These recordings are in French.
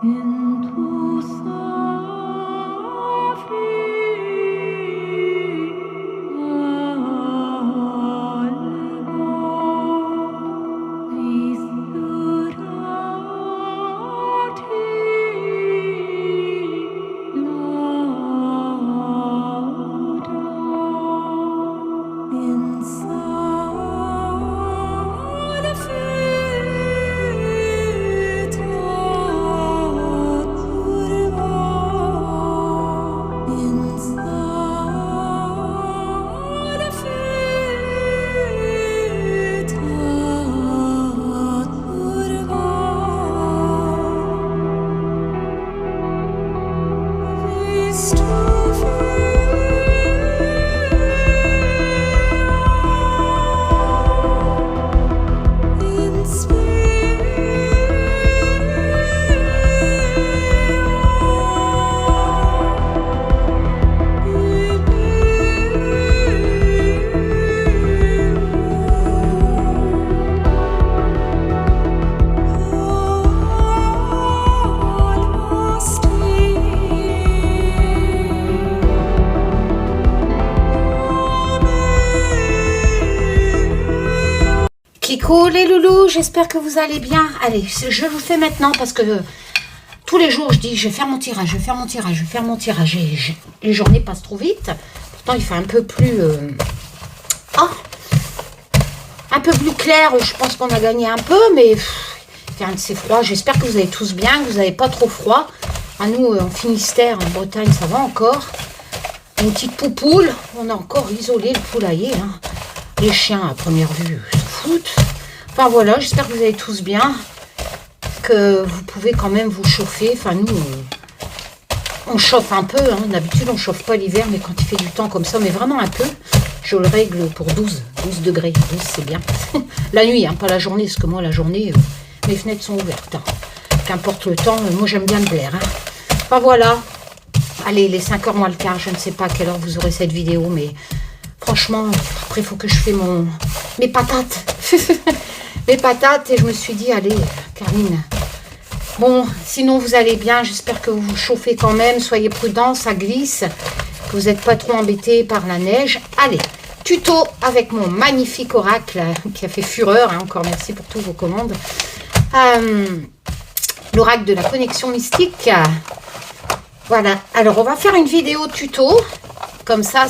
Into Coucou les loulous, j'espère que vous allez bien. Allez, je vous fais maintenant parce que tous les jours je dis je vais faire mon tirage, je vais faire mon tirage, je vais faire mon tirage. Et les journées passent trop vite. Pourtant il fait un peu plus un peu plus clair. Je pense qu'on a gagné un peu, mais c'est froid. J'espère que vous allez tous bien, que vous n'avez pas trop froid. À nous en Finistère, en Bretagne, ça va encore. Une petite poupoule, on a encore isolé le poulailler. Hein. Les chiens à première vue se foutent. Enfin voilà, j'espère que vous allez tous bien, que vous pouvez quand même vous chauffer. Enfin nous, on chauffe un peu, hein. D'habitude on chauffe pas l'hiver, mais quand il fait du temps comme ça, mais vraiment un peu, je le règle pour 12 degrés, 12 c'est bien. La nuit, hein, pas la journée, parce que moi la journée, mes fenêtres sont ouvertes. Hein. Qu'importe le temps, moi j'aime bien le blaire. Hein. Enfin voilà, allez les 5h moins le quart, je ne sais pas à quelle heure vous aurez cette vidéo, mais franchement, après il faut que je fasse mes patates. Mes patates, et je me suis dit, allez, Karine. Bon, sinon vous allez bien, j'espère que vous vous chauffez quand même, soyez prudents, ça glisse, que vous n'êtes pas trop embêtés par la neige. Allez, tuto avec mon magnifique oracle qui a fait fureur, hein, encore merci pour toutes vos commandes. L'oracle de la connexion mystique. Voilà, alors on va faire une vidéo tuto, comme ça,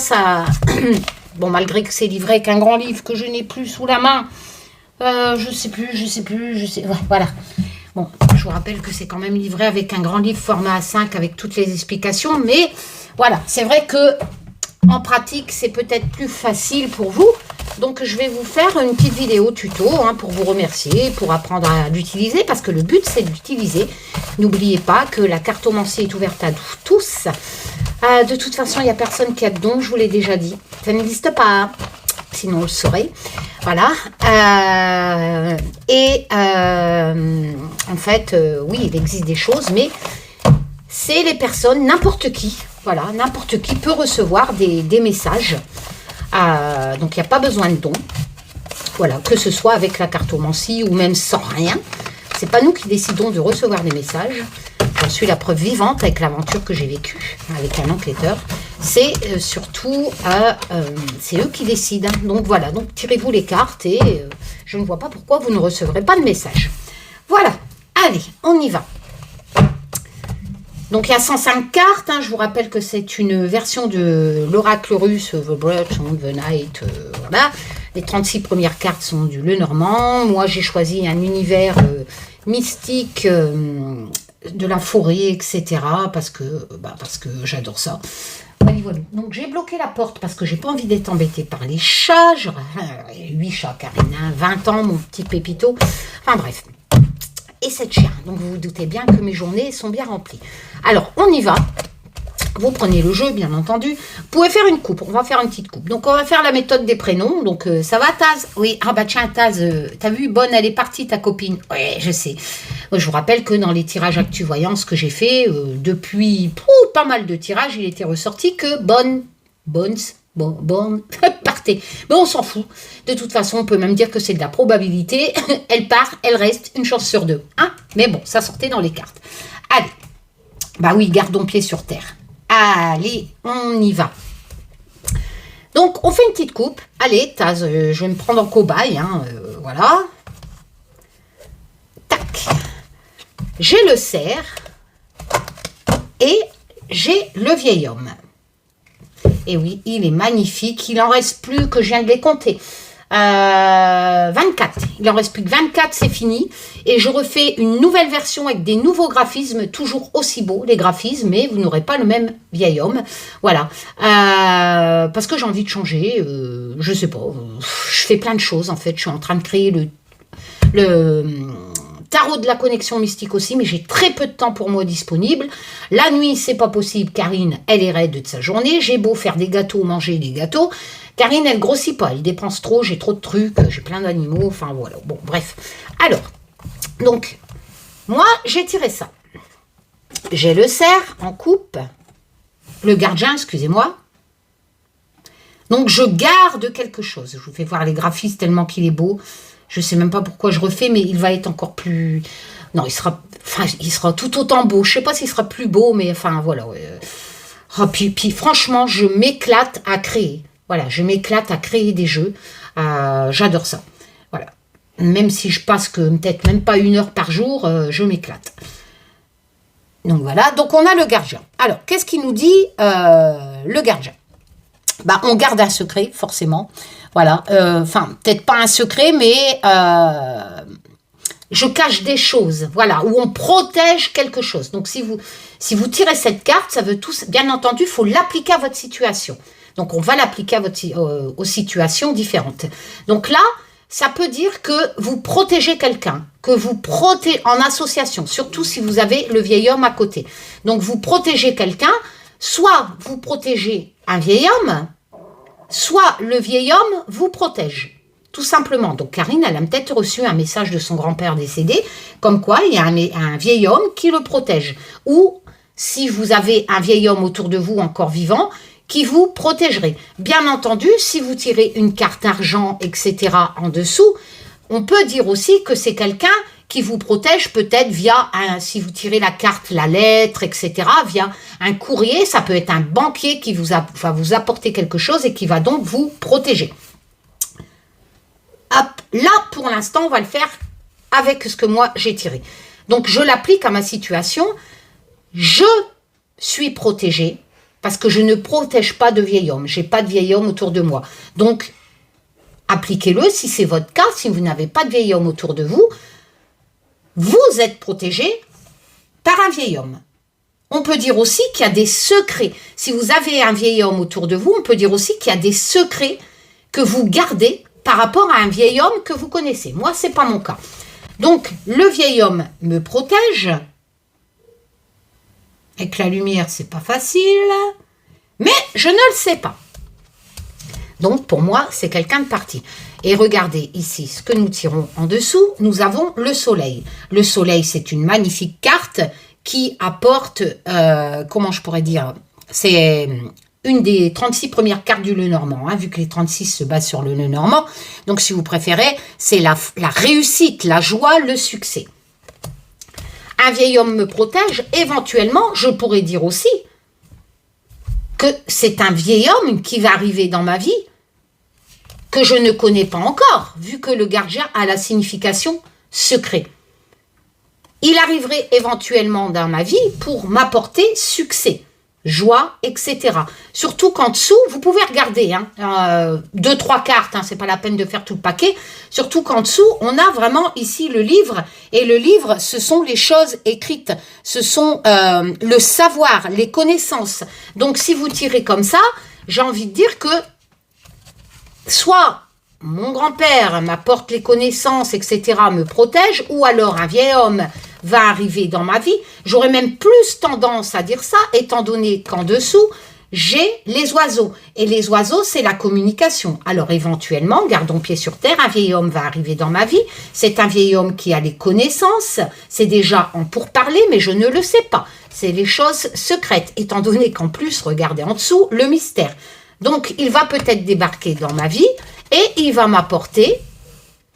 bon, malgré que c'est livré avec un grand livre que je n'ai plus sous la main, je sais plus, ouais, voilà. Bon, je vous rappelle que c'est quand même livré avec un grand livre format A5 avec toutes les explications, mais voilà, c'est vrai que en pratique, c'est peut-être plus facile pour vous. Donc, je vais vous faire une petite vidéo tuto hein, pour vous remercier, pour apprendre à l'utiliser, parce que le but, c'est de l'utiliser. N'oubliez pas que la cartomancie est ouverte à tous. De toute façon, il n'y a personne qui a de don, je vous l'ai déjà dit. Ça n'existe pas, hein. Sinon on le saurait. Voilà. En fait, oui, il existe des choses, mais c'est les personnes, n'importe qui, voilà, n'importe qui peut recevoir des messages. Donc, il n'y a pas besoin de don. Voilà, que ce soit avec la cartomancie ou même sans rien. C'est pas nous qui décidons de recevoir des messages. J'en suis la preuve vivante avec l'aventure que j'ai vécue avec un enquêteur. C'est surtout, c'est eux qui décident. Donc voilà, donc tirez-vous les cartes et je ne vois pas pourquoi vous ne recevrez pas de message. Voilà, allez, on y va. Donc il y a 105 cartes, hein. Je vous rappelle que c'est une version de l'oracle russe, The Blood, The Night, voilà. Les 36 premières cartes sont du Lenormand. Moi j'ai choisi un univers mystique, de la forêt, etc. Parce que j'adore ça. Voilà. Donc j'ai bloqué la porte parce que j'ai pas envie d'être embêtée par les chats. J'aurais 8 chats, Karine, 20 ans, mon petit pépito. Enfin bref. Et 7 chiens. Donc vous vous doutez bien que mes journées sont bien remplies. Alors on y va. Vous prenez le jeu, bien entendu. Vous pouvez faire une coupe. On va faire une petite coupe. Donc, on va faire la méthode des prénoms. Donc, ça va, Taz? Oui. Ah, bah, tiens, Taz, t'as vu, Bonne, elle est partie, ta copine. Oui, je sais. Je vous rappelle que dans les tirages Actu Voyance que j'ai fait, depuis pas mal de tirages, il était ressorti que Bonne, partez. Mais on s'en fout. De toute façon, on peut même dire que c'est de la probabilité. Elle part, elle reste, une chance sur 2. Hein? Mais bon, ça sortait dans les cartes. Allez, bah oui, gardons pied sur terre. Allez, on y va. Donc, on fait une petite coupe. Allez, Taz, je vais me prendre en cobaye, hein, voilà. Tac. J'ai le cerf et j'ai le vieil homme. Et oui, il est magnifique. Il en reste plus que je viens de les compter. 24. Il en reste plus que 24, c'est fini. Et je refais une nouvelle version avec des nouveaux graphismes, toujours aussi beaux, les graphismes, mais vous n'aurez pas le même vieil homme. Voilà. Parce que j'ai envie de changer. Je sais pas. Je fais plein de choses, en fait. Je suis en train de créer le tarot de la connexion mystique aussi, mais j'ai très peu de temps pour moi disponible. La nuit, c'est pas possible. Karine, elle est raide de sa journée. J'ai beau faire des gâteaux, manger des gâteaux. Karine, elle grossit pas, elle dépense trop, j'ai trop de trucs, j'ai plein d'animaux, enfin voilà. Bon, bref. Alors, donc, moi, j'ai tiré ça. J'ai le cerf en coupe, le gardien, excusez-moi. Donc, je garde quelque chose. Je vous fais voir les graphismes tellement qu'il est beau. Je sais même pas pourquoi je refais, mais il va être encore plus... Non, il sera tout autant beau. Je sais pas s'il sera plus beau, mais enfin, voilà. Oh, puis franchement, je m'éclate à créer. Voilà, je m'éclate à créer des jeux. J'adore ça. Voilà. Même si je passe que peut-être même pas 1 heure par jour, je m'éclate. Donc voilà, donc on a le gardien. Alors, qu'est-ce qu'il nous dit le gardien? Bah, on garde un secret, forcément. Voilà, enfin, peut-être pas un secret, mais je cache des choses, voilà, où on protège quelque chose. Donc, si vous tirez cette carte, ça veut tout, bien entendu, il faut l'appliquer à votre situation. Donc, on va l'appliquer aux situations différentes. Donc là, ça peut dire que vous protégez quelqu'un, que vous protégez en association, surtout si vous avez le vieil homme à côté. Donc, vous protégez quelqu'un, soit vous protégez un vieil homme, soit le vieil homme vous protège. Tout simplement. Donc, Karine, elle a peut-être reçu un message de son grand-père décédé, comme quoi il y a un vieil homme qui le protège. Ou, si vous avez un vieil homme autour de vous encore vivant, qui vous protégerait. Bien entendu, si vous tirez une carte argent, etc. en dessous, on peut dire aussi que c'est quelqu'un qui vous protège peut-être via, si vous tirez la carte, la lettre, etc., via un courrier, ça peut être un banquier qui va vous apporter quelque chose et qui va donc vous protéger. Hop, là, pour l'instant, on va le faire avec ce que moi, j'ai tiré. Donc, je l'applique à ma situation. Je suis protégée parce que je ne protège pas de vieil homme. Je n'ai pas de vieil homme autour de moi. Donc, appliquez-le si c'est votre cas. Si vous n'avez pas de vieil homme autour de vous, vous êtes protégé par un vieil homme. On peut dire aussi qu'il y a des secrets. Si vous avez un vieil homme autour de vous, on peut dire aussi qu'il y a des secrets que vous gardez par rapport à un vieil homme que vous connaissez. Moi, ce n'est pas mon cas. Donc, le vieil homme me protège. Avec la lumière, c'est pas facile. Mais je ne le sais pas. Donc, pour moi, c'est quelqu'un de parti. Et regardez ici, ce que nous tirons en dessous, nous avons le soleil. Le soleil, c'est une magnifique carte qui apporte, comment je pourrais dire, c'est une des 36 premières cartes du Lenormand, hein, vu que les 36 se basent sur le Lenormand. Donc, si vous préférez, c'est la réussite, la joie, le succès. Un vieil homme me protège. Éventuellement, je pourrais dire aussi que c'est un vieil homme qui va arriver dans ma vie que je ne connais pas encore, vu que le gardien a la signification secret. Il arriverait éventuellement dans ma vie pour m'apporter succès, joie, etc. Surtout qu'en dessous, vous pouvez regarder, hein, 2-3 cartes, hein, c'est pas la peine de faire tout le paquet, surtout qu'en dessous, on a vraiment ici le livre, et le livre, ce sont les choses écrites, ce sont le savoir, les connaissances. Donc, si vous tirez comme ça, j'ai envie de dire que soit mon grand-père m'apporte les connaissances, etc., me protège, ou alors un vieil homme va arriver dans ma vie. J'aurais même plus tendance à dire ça, étant donné qu'en dessous, j'ai les oiseaux. Et les oiseaux, c'est la communication. Alors, éventuellement, gardons pied sur terre, un vieil homme va arriver dans ma vie. C'est un vieil homme qui a les connaissances. C'est déjà en pourparler, mais je ne le sais pas. C'est les choses secrètes, étant donné qu'en plus, regardez en dessous, le mystère. Donc, il va peut-être débarquer dans ma vie et il va m'apporter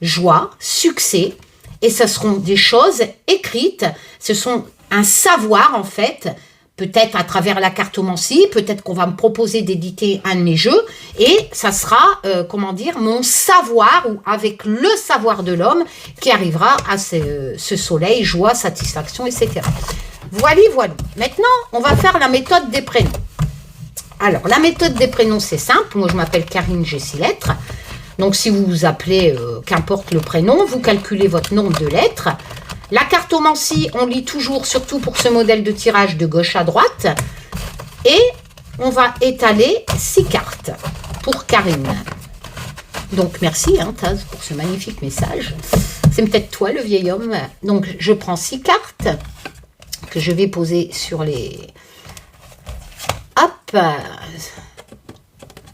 joie, succès. Et ce seront des choses écrites. Ce sont un savoir en fait, peut-être à travers la cartomancie, peut-être qu'on va me proposer d'éditer un de mes jeux, et ça sera, comment dire, mon savoir, ou avec le savoir de l'homme, qui arrivera à ce soleil, joie, satisfaction, etc. Voilà, voilà. Maintenant, on va faire la méthode des prénoms. Alors, la méthode des prénoms, c'est simple. Moi, je m'appelle Karine, j'ai 6 lettres. Donc, si vous vous appelez, qu'importe le prénom, vous calculez votre nombre de lettres. La cartomancie, on lit toujours, surtout pour ce modèle de tirage, de gauche à droite. Et on va étaler 6 cartes pour Karine. Donc, merci, hein, Taz, pour ce magnifique message. C'est peut-être toi, le vieil homme. Donc, je prends 6 cartes que je vais poser sur les... Hop!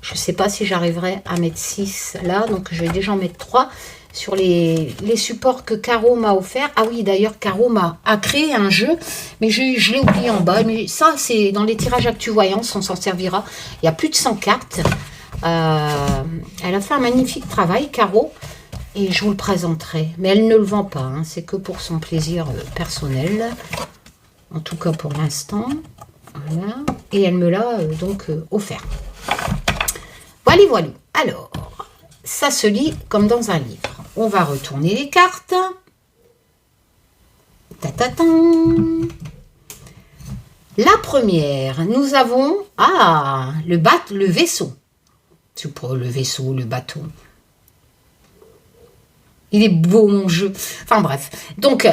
Je ne sais pas si j'arriverai à mettre 6 là, donc je vais déjà en mettre 3 sur les supports que Caro m'a offert. Ah oui, d'ailleurs, Caro a créé un jeu, mais je l'ai oublié en bas. Mais ça, c'est dans les tirages ActuVoyance, on s'en servira. Il y a plus de 100 cartes. Elle a fait un magnifique travail, Caro, et je vous le présenterai. Mais elle ne le vend pas, hein, c'est que pour son plaisir personnel. En tout cas, pour l'instant. Voilà. Et elle me l'a donc offert. Voilà, voilà. Alors, ça se lit comme dans un livre. On va retourner les cartes. Ta-ta-tan. La première, nous avons le vaisseau. C'est pour le vaisseau, le bateau. Il est beau, mon jeu. Enfin, bref. Donc,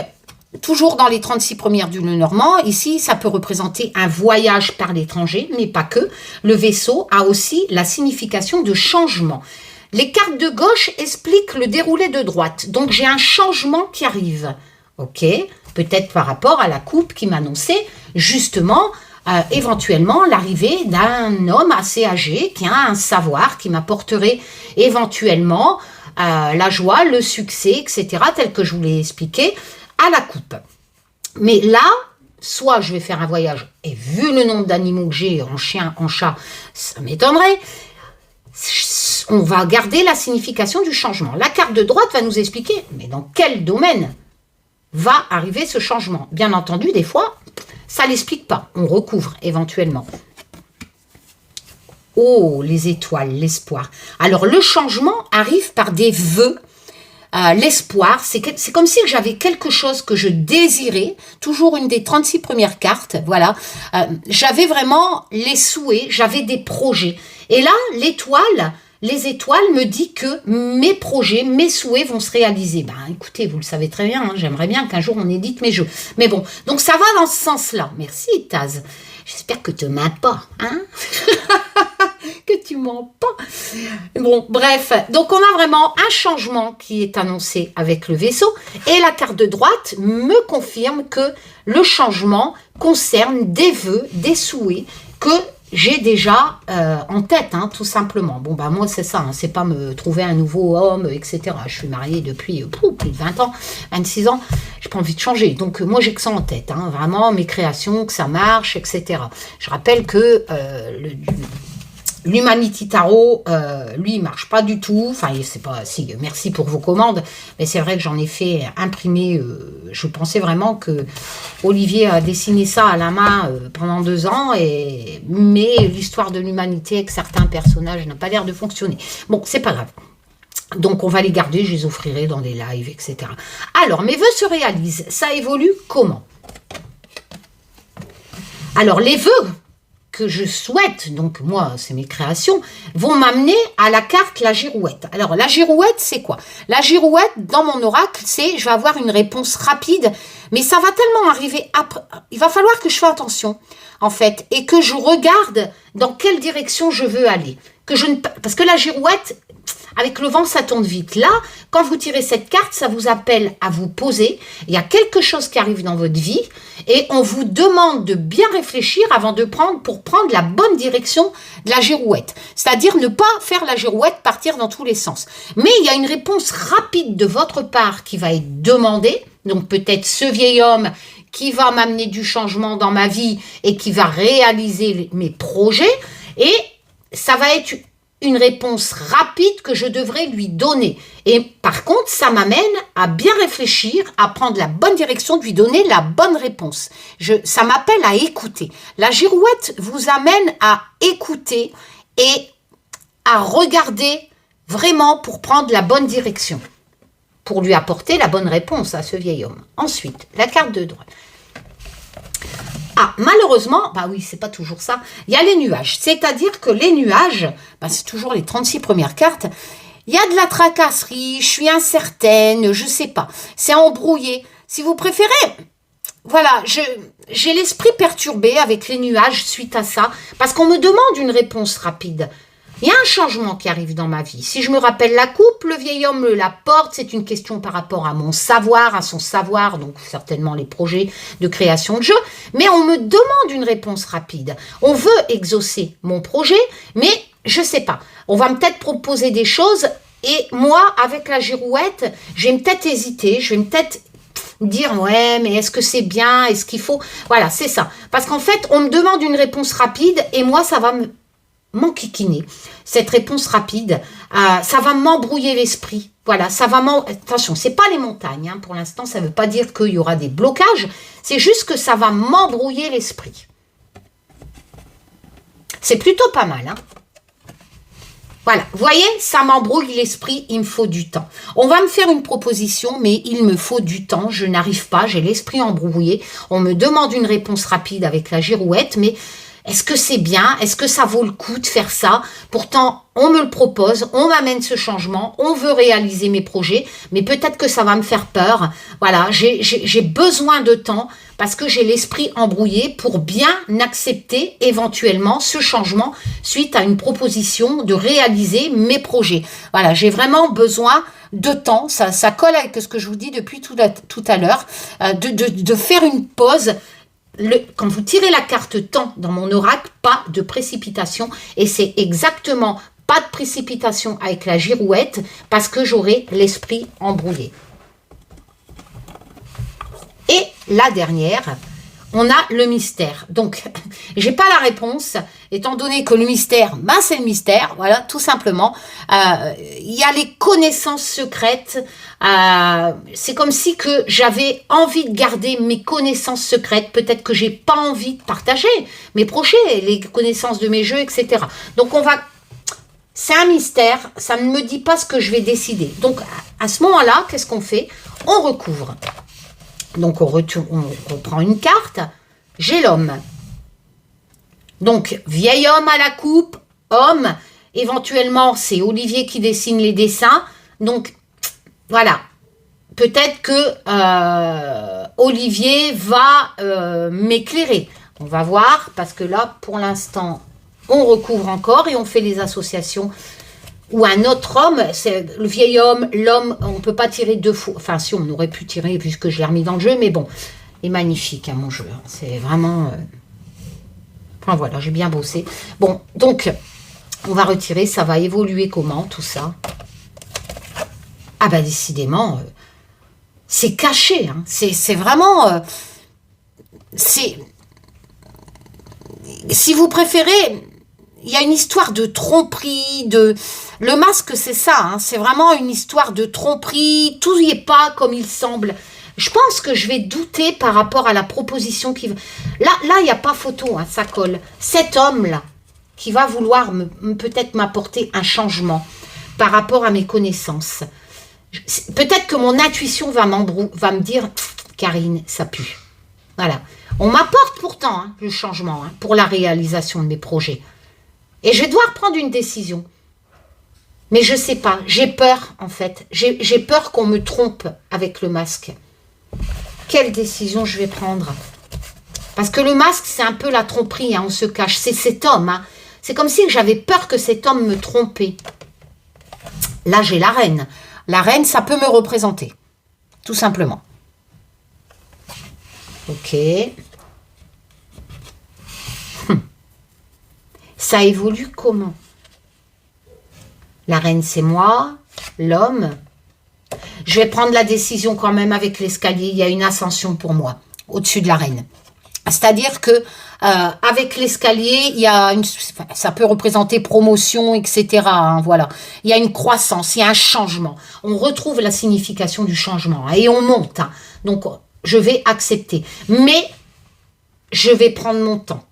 toujours dans les 36 premières du Lenormand, ici, ça peut représenter un voyage par l'étranger, mais pas que. Le vaisseau a aussi la signification de changement. Les cartes de gauche expliquent le déroulé de droite. Donc, j'ai un changement qui arrive. OK? Peut-être par rapport à la coupe qui m'annonçait, justement, éventuellement, l'arrivée d'un homme assez âgé qui a un savoir qui m'apporterait éventuellement la joie, le succès, etc., tel que je vous l'ai expliqué, à la coupe. Mais là, soit je vais faire un voyage, et vu le nombre d'animaux que j'ai en chien, en chat, ça m'étonnerait, on va garder la signification du changement. La carte de droite va nous expliquer, mais dans quel domaine va arriver ce changement. Bien entendu, des fois, ça ne l'explique pas. On recouvre éventuellement. Oh, les étoiles, l'espoir. Alors, le changement arrive par des vœux. L'espoir, c'est comme si j'avais quelque chose que je désirais, toujours une des 36 premières cartes, voilà, j'avais vraiment les souhaits, j'avais des projets, et là, les étoiles me disent que mes projets, mes souhaits vont se réaliser. Ben, écoutez, vous le savez très bien, hein, j'aimerais bien qu'un jour on édite mes jeux, mais bon, donc ça va dans ce sens-là, merci Taz, j'espère que tu ne m'as pas, hein que tu mens pas. Bon, bref, donc on a vraiment un changement qui est annoncé avec le vaisseau, et la carte de droite me confirme que le changement concerne des vœux, des souhaits que j'ai déjà en tête, hein, tout simplement. Bon, bah moi, c'est ça, hein, c'est pas me trouver un nouveau homme, etc. Je suis mariée depuis plus de 20 ans, 26 ans, j'ai pas envie de changer. Donc, moi, j'ai que ça en tête, hein, vraiment, mes créations, que ça marche, etc. Je rappelle que l'Humanity Tarot, lui, il marche pas du tout. Enfin, c'est pas... Si, merci pour vos commandes. Mais c'est vrai que j'en ai fait imprimer. Je pensais vraiment que Olivier a dessiné ça à la main pendant 2 ans. Mais l'histoire de l'humanité avec certains personnages n'a pas l'air de fonctionner. Bon, c'est pas grave. Donc, on va les garder. Je les offrirai dans des lives, etc. Alors, mes vœux se réalisent. Ça évolue comment? Alors, les vœux que je souhaite, donc moi, c'est mes créations, vont m'amener à la carte la girouette. Alors, la girouette, c'est quoi? La girouette, dans mon oracle, c'est je vais avoir une réponse rapide, mais ça va tellement arriver après. Il va falloir que je fasse attention, en fait, et que je regarde dans quelle direction je veux aller. Parce que la girouette, avec le vent, ça tourne vite. Là, quand vous tirez cette carte, ça vous appelle à vous poser. Il y a quelque chose qui arrive dans votre vie et on vous demande de bien réfléchir avant pour prendre la bonne direction de la girouette. C'est-à-dire ne pas faire la girouette partir dans tous les sens. Mais il y a une réponse rapide de votre part qui va être demandée. Donc peut-être ce vieil homme qui va m'amener du changement dans ma vie et qui va réaliser mes projets. Et ça va être une réponse rapide que je devrais lui donner. Et par contre, ça m'amène à bien réfléchir, à prendre la bonne direction, de lui donner la bonne réponse. Ça m'appelle à écouter. La girouette vous amène à écouter et à regarder vraiment pour prendre la bonne direction, pour lui apporter la bonne réponse à ce vieil homme. Ensuite, la carte de droite. Ah, malheureusement, bah oui, c'est pas toujours ça, il y a les nuages. C'est-à-dire que les nuages, bah c'est toujours les 36 premières cartes, il y a de la tracasserie, je suis incertaine, je sais pas, c'est embrouillé. Si vous préférez, voilà, j'ai l'esprit perturbé avec les nuages suite à ça, parce qu'on me demande une réponse rapide. Il y a un changement qui arrive dans ma vie. Si je me rappelle la coupe, le vieil homme me l'apporte. C'est une question par rapport à mon savoir, à son savoir, donc certainement les projets de création de jeu. Mais on me demande une réponse rapide. On veut exaucer mon projet, mais je sais pas. On va peut-être proposer des choses et moi, avec la girouette, je vais peut-être hésiter, je vais peut-être dire ouais, mais est-ce que c'est bien, est-ce qu'il faut... Voilà, c'est ça. Parce qu'en fait, on me demande une réponse rapide et moi, ça va m'enquiquiner. Cette réponse rapide, ça va m'embrouiller l'esprit. Voilà, ça va attention, c'est pas les montagnes, hein, pour l'instant, ça veut pas dire qu'il y aura des blocages, c'est juste que ça va m'embrouiller l'esprit. C'est plutôt pas mal, hein. Voilà, vous voyez, ça m'embrouille l'esprit, il me faut du temps. On va me faire une proposition, mais il me faut du temps, je n'arrive pas, j'ai l'esprit embrouillé. On me demande une réponse rapide avec la girouette, mais est-ce que c'est bien? Est-ce que ça vaut le coup de faire ça? Pourtant, on me le propose, on m'amène ce changement, on veut réaliser mes projets, mais peut-être que ça va me faire peur. Voilà, j'ai besoin de temps parce que j'ai l'esprit embrouillé pour bien accepter éventuellement ce changement suite à une proposition de réaliser mes projets. Voilà, j'ai vraiment besoin de temps, ça colle avec ce que je vous dis depuis tout à l'heure, de faire une pause. Quand vous tirez la carte temps dans mon oracle, pas de précipitation. Et c'est exactement pas de précipitation avec la girouette parce que j'aurai l'esprit embrouillé. Et la dernière, on a le mystère. Donc, j'ai pas la réponse, étant donné que le mystère, ben c'est le mystère, voilà, tout simplement. Il y a les connaissances secrètes. C'est comme si que j'avais envie de garder mes connaissances secrètes. Peut-être que j'ai pas envie de partager mes projets, les connaissances de mes jeux, etc. Donc, c'est un mystère, ça ne me dit pas ce que je vais décider. Donc, à ce moment-là, qu'est-ce qu'on fait? On recouvre. Donc, on reprend une carte. J'ai l'homme. Donc, vieil homme à la coupe, homme. Éventuellement, c'est Olivier qui dessine les dessins. Donc, voilà. Peut-être que Olivier va m'éclairer. On va voir, parce que là, pour l'instant, on recouvre encore et on fait les associations. Ou un autre homme, c'est le vieil homme, l'homme, on ne peut pas tirer deux fois. Enfin, si, on aurait pu tirer puisque je l'ai remis dans le jeu, mais bon, il est magnifique, hein, mon jeu. C'est vraiment... Enfin, voilà, j'ai bien bossé. Bon, donc, on va retirer, ça va évoluer comment, tout ça? Ah bah, décidément, c'est caché, hein. C'est vraiment... c'est... Si vous préférez... Il y a une histoire de tromperie, le masque, c'est ça, hein, c'est vraiment une histoire de tromperie, tout n'y est pas comme il semble. Je pense que je vais douter par rapport à la proposition qui... Là, il n'y a pas photo, hein, ça colle. Cet homme-là, qui va vouloir peut-être m'apporter un changement par rapport à mes connaissances. Peut-être que mon intuition va me dire, Karine, ça pue. Voilà. On m'apporte pourtant hein, le changement hein, pour la réalisation de mes projets. Et je vais devoir prendre une décision. Mais je ne sais pas. J'ai peur, en fait. J'ai peur qu'on me trompe avec le masque. Quelle décision je vais prendre? Parce que le masque, c'est un peu la tromperie. Hein, on se cache. C'est cet homme. Hein. C'est comme si j'avais peur que cet homme me trompait. Là, j'ai la reine. La reine, ça peut me représenter. Tout simplement. Ok. Ça évolue comment? La reine, c'est moi. L'homme. Je vais prendre la décision quand même avec l'escalier. Il y a une ascension pour moi. Au-dessus de la reine. C'est-à-dire que avec l'escalier, il y a ça peut représenter promotion, etc. Hein, voilà, il y a une croissance, il y a un changement. On retrouve la signification du changement hein, et on monte. Hein. Donc, je vais accepter, mais je vais prendre mon temps.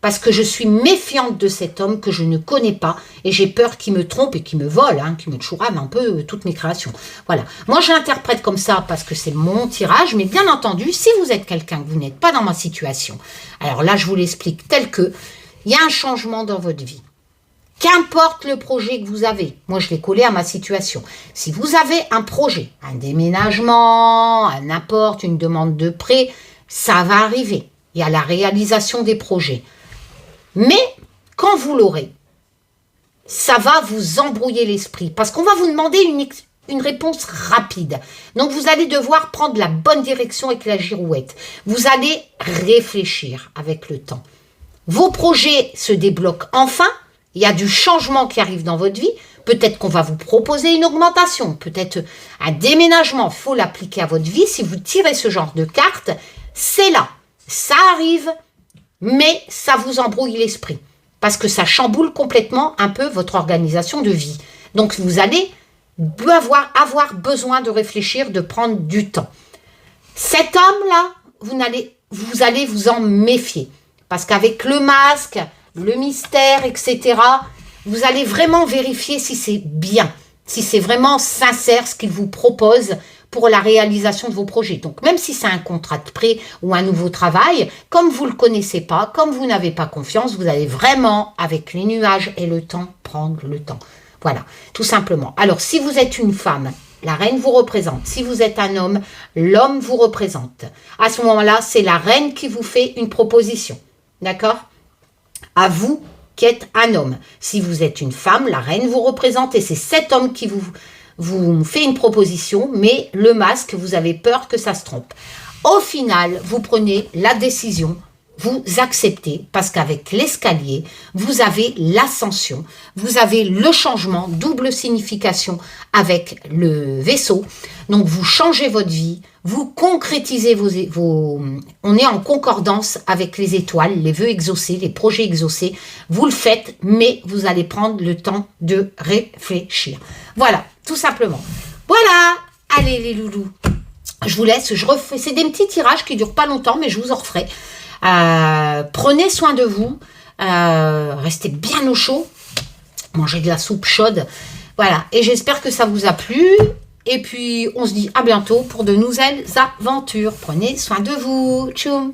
Parce que je suis méfiante de cet homme que je ne connais pas et j'ai peur qu'il me trompe et qu'il me vole, hein, qu'il me chourave un peu toutes mes créations. Voilà. Moi, je l'interprète comme ça parce que c'est mon tirage, mais bien entendu, si vous êtes quelqu'un que vous n'êtes pas dans ma situation, alors là, je vous l'explique tel que, il y a un changement dans votre vie. Qu'importe le projet que vous avez, moi je l'ai collé à ma situation. Si vous avez un projet, un déménagement, n'importe, une demande de prêt, ça va arriver. Il y a la réalisation des projets. Mais, quand vous l'aurez, ça va vous embrouiller l'esprit. Parce qu'on va vous demander une réponse rapide. Donc, vous allez devoir prendre la bonne direction avec la girouette. Vous allez réfléchir avec le temps. Vos projets se débloquent enfin. Il y a du changement qui arrive dans votre vie. Peut-être qu'on va vous proposer une augmentation. Peut-être un déménagement. Il faut l'appliquer à votre vie. Si vous tirez ce genre de carte, c'est là. Ça arrive. Mais ça vous embrouille l'esprit parce que ça chamboule complètement un peu votre organisation de vie. Donc, vous allez avoir besoin de réfléchir, de prendre du temps. Cet homme-là, vous allez vous en méfier parce qu'avec le masque, le mystère, etc., vous allez vraiment vérifier si c'est bien, si c'est vraiment sincère ce qu'il vous propose pour la réalisation de vos projets. Donc, même si c'est un contrat de prêt ou un nouveau travail, comme vous ne le connaissez pas, comme vous n'avez pas confiance, vous allez vraiment, avec les nuages et le temps, prendre le temps. Voilà, tout simplement. Alors, si vous êtes une femme, la reine vous représente. Si vous êtes un homme, l'homme vous représente. À ce moment-là, c'est la reine qui vous fait une proposition. D'accord? À vous qui êtes un homme. Si vous êtes une femme, la reine vous représente et c'est cet homme qui vous fait une proposition, mais le masque, vous avez peur que ça se trompe. Au final, vous prenez la décision, vous acceptez, parce qu'avec l'escalier, vous avez l'ascension, vous avez le changement, double signification avec le vaisseau. Donc, vous changez votre vie, vous concrétisez on est en concordance avec les étoiles, les vœux exaucés, les projets exaucés. Vous le faites, mais vous allez prendre le temps de réfléchir. Voilà, tout simplement. Voilà, allez les loulous. Je vous laisse, je refais. C'est des petits tirages qui ne durent pas longtemps, mais je vous en referai. Prenez soin de vous. Restez bien au chaud. Mangez de la soupe chaude. Voilà, et j'espère que ça vous a plu. Et puis, on se dit à bientôt pour de nouvelles aventures. Prenez soin de vous. Tchoum!